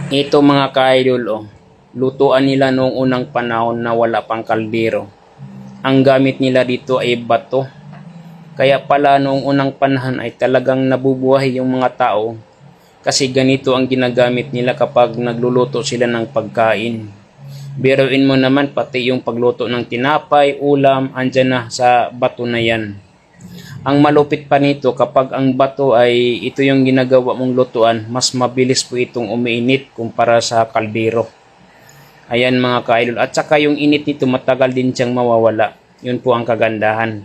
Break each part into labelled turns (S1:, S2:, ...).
S1: Ito mga ka-idol, oh, lutuan nila noong unang panahon na wala pang kaldero. Ang gamit nila dito ay bato. Kaya pala noong unang panahon ay talagang nabubuhay yung mga tao kasi ganito ang ginagamit nila kapag nagluluto sila ng pagkain. Biruin mo naman pati yung pagluto ng tinapay, ulam, andyan na sa bato na yan. Ang malupit pa nito, kapag ang bato ay ito yung ginagawa mong lutuan, mas mabilis po itong umiinit kumpara sa kaldero. Ayan mga ka-idol. At saka yung init nito matagal din siyang mawawala. Yun po ang kagandahan.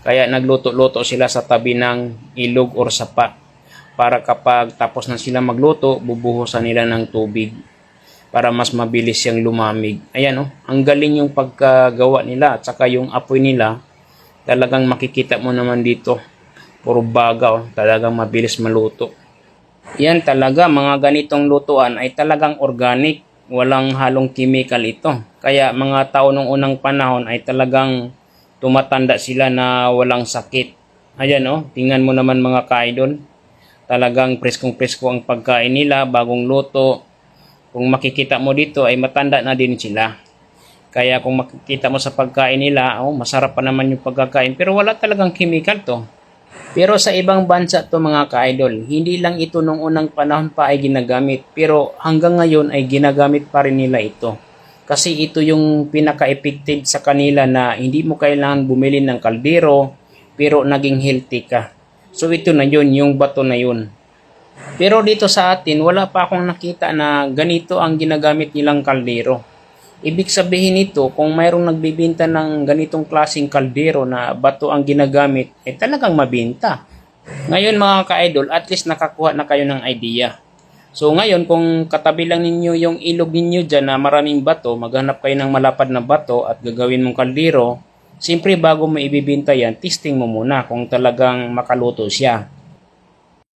S1: Kaya nagluto-luto sila sa tabi ng ilog or sapa. Para kapag tapos na sila magluto, bubuhusan nila ng tubig. Para mas mabilis siyang lumamig. Ayan, oh, ang galing yung pagkagawa nila. At saka yung apoy nila, talagang makikita mo naman dito. Puro baga, oh, talagang mabilis maluto. Yan talaga, mga ganitong lutuan ay talagang organic. Walang halong chemical ito. Kaya mga tao nung unang panahon ay talagang tumatanda sila na walang sakit. Ayan, oh, tingnan mo naman mga ka-idol. Talagang preskong-presko ang pagkain nila, bagong luto. Kung makikita mo dito ay matanda na din sila. Kaya kung makikita mo sa pagkain nila, oh, masarap pa naman yung pagkakain. Pero wala talagang chemical to. Pero sa ibang bansa to mga ka-idol, hindi lang ito nung unang panahon pa ay ginagamit. Pero hanggang ngayon ay ginagamit pa rin nila ito. Kasi ito yung pinaka-effective sa kanila na hindi mo kailangan bumili ng kaldero, pero naging healthy ka. So ito na yun, yung bato na yun. Pero dito sa atin, wala pa akong nakita na ganito ang ginagamit nilang kaldero. Ibig sabihin nito, kung mayroong nagbibenta ng ganitong klaseng kaldero na bato ang ginagamit, eh talagang mabenta. Ngayon mga ka-idol, at least nakakuha na kayo ng idea. So ngayon, kung katabi lang ninyo yung ilog ninyo dyan na maraming bato, maghanap kayo ng malapad na bato at gagawin mong kaldero, siyempre bago mo ibibenta yan, testing mo muna kung talagang makaluto siya.